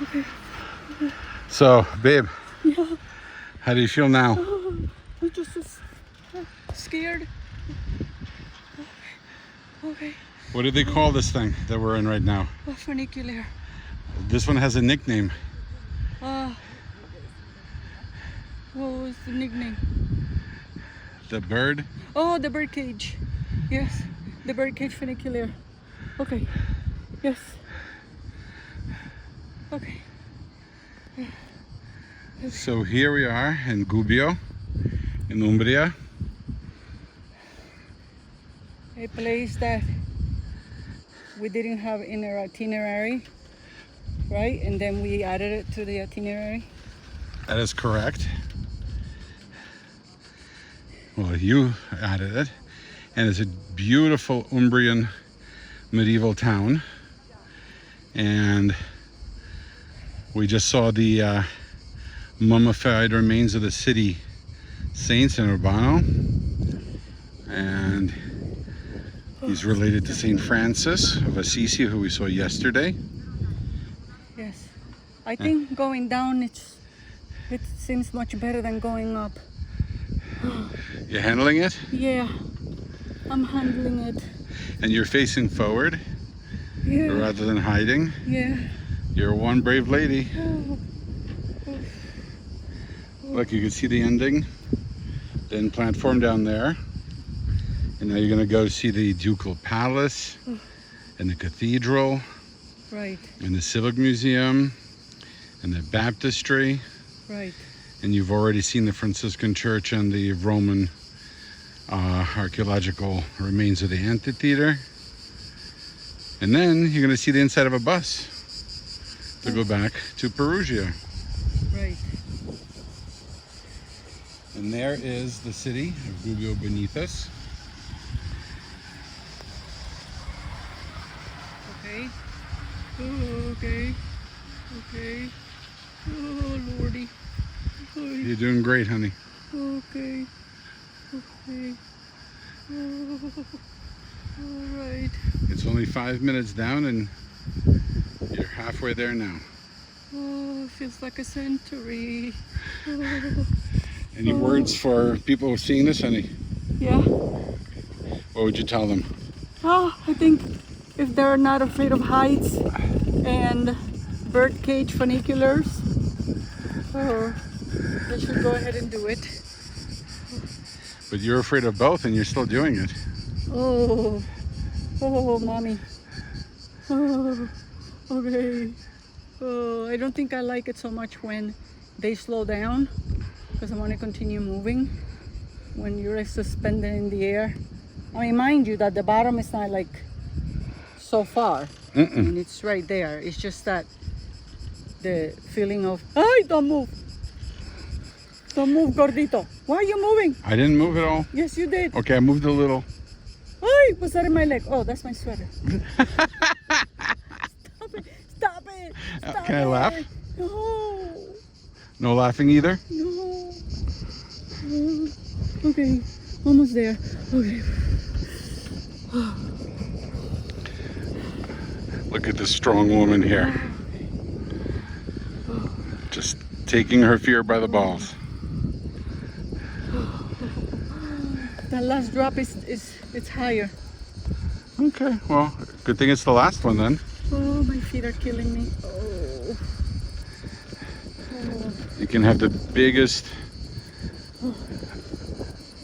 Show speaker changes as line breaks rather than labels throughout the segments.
Okay.
So, babe,
Yeah.
how do you feel now?
Oh, I'm just scared. Okay.
What do they call this thing that we're in right now?
A funicular.
This one has a nickname.
What was the nickname?
The bird.
Oh, the bird cage. Yes, the bird cage funicular. Okay. Yes. Okay.
So here we are in Gubbio, in Umbria.
A place that we didn't have in our itinerary, right? And then we added it to the itinerary.
That is correct. Well, you added it. And it's a beautiful Umbrian medieval town. And we just saw the mummified remains of the city saints in Urbano. And he's related to Saint Francis of Assisi, who we saw yesterday.
Yes. I think going down it seems much better than going up.
You're handling it?
Yeah, I'm handling it.
And you're facing forward
Yeah.
rather than hiding.
Yeah.
You're one brave lady.
Oh.
Look, you can see the ending. Then platform down there. And now you're going to go see the Ducal Palace and the cathedral
Right.
and the Civic Museum and the baptistry.
Right.
And you've already seen the Franciscan Church and the Roman archaeological remains of the amphitheater. And then you're going to see the inside of a bus to go back to Perugia.
Right.
And there is the city of Gubbio beneath us.
Okay. Oh, okay. Okay. Oh, Lordy. Okay.
You're doing great, honey.
Okay. Okay. Oh, all right.
It's only 5 minutes down and you're halfway there now.
Oh, it feels like a century. Oh.
Any words for people seeing this, honey?
Yeah.
What would you tell them?
Oh, I think if they're not afraid of heights and birdcage funiculars, they should go ahead and do it.
But you're afraid of both and you're still doing it.
Oh, mommy. Oh, okay. Oh, I don't think I like it so much when they slow down because I want to continue moving. When you're suspended in the air. I mean, mind you that the bottom is not like so far. And it's right there. It's just that the feeling of, ay, don't move. Don't move, gordito. Why are you moving?
I didn't move at all.
Yes, you did.
Okay, I moved a little.
Ay, what's that in my leg? Oh, that's my sweater. Stop it. Stop it. Stop
Can I
it.
laugh?
No.
No laughing either?
No. Okay, almost there. Okay.
Look at this strong woman here. Just taking her fear by the balls.
That last drop is it's higher.
Okay, well, good thing it's the last one then.
Oh, my feet are killing me. Oh.
You can have the biggest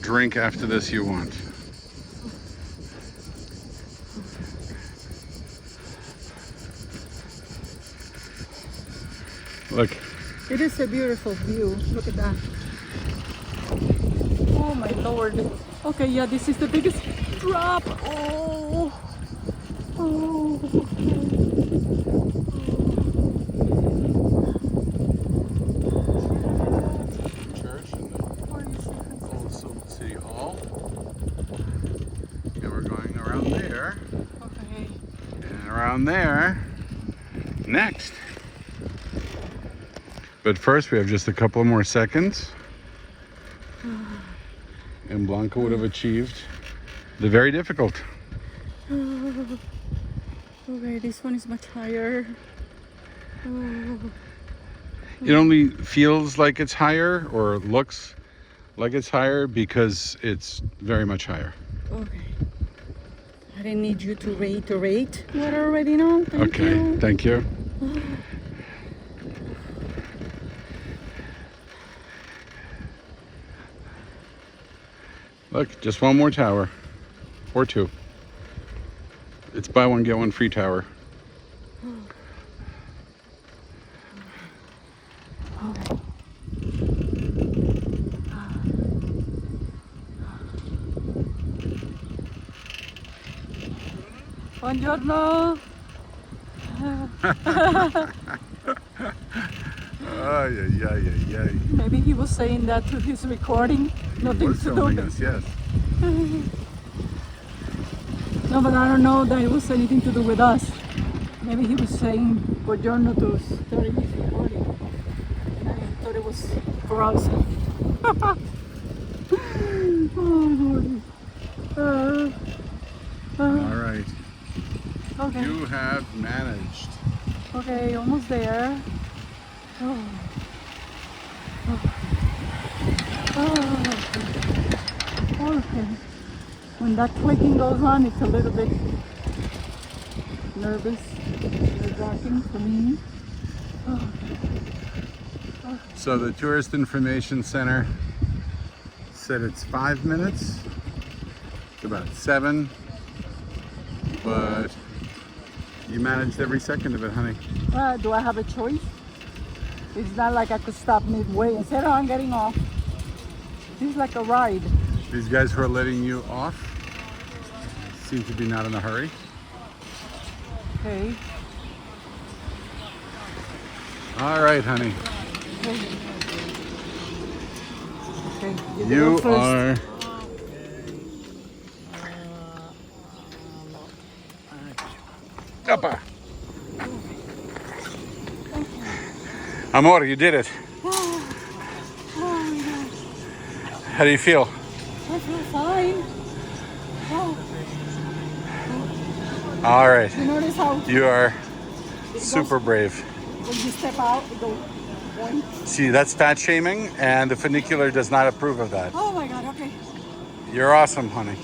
drink after this you want. Look.
It is a beautiful view. Look at that. Oh my Lord. Okay, yeah, this is the biggest drop. Oh. Oh.
Church and the old City Hall. And we're going around there.
Okay.
And around there. Next. But first we have just a couple more seconds. And Blanca would have achieved the very difficult.
Okay, this one is much higher.
It only feels like it's higher or looks like it's higher because it's very much higher.
Okay. I didn't need you to reiterate what I already know. Thank
Okay,
you.
thank you. Look, just one more tower. Or two. It's buy one, get one free tower.
Okay. Buongiorno.
Ay, ay, ay, ay, ay.
Maybe he was saying that to his recording. Nothing
Was
to do
filming
with
us, yes.
No, but I don't know that it was anything to do with us. Maybe he was saying buongiorno to start his recording. And I thought it was for us. Oh, Lord.
All right.
Okay.
You have managed.
Okay, almost there. Oh. Okay. When that clicking goes on, it's a little bit nervous, nerve-wracking for me.
So the Tourist Information Center said it's 5 minutes. It's about 7. But you managed every second of it, honey.
Do I have a choice? It's not like I could stop midway and say, oh, I'm getting off. This is like a ride.
These guys who are letting you off seem to be not in a hurry.
Okay.
All right, honey.
Okay.
You
go first.
are... Uppa. Amor, you did it. How do you feel?
I feel fine. Oh,
All right.
you notice how
You are super brave.
when you step out, it goes boing.
See, that's fat shaming, and the funicular does not approve of that.
Oh my God, okay.
You're awesome, honey.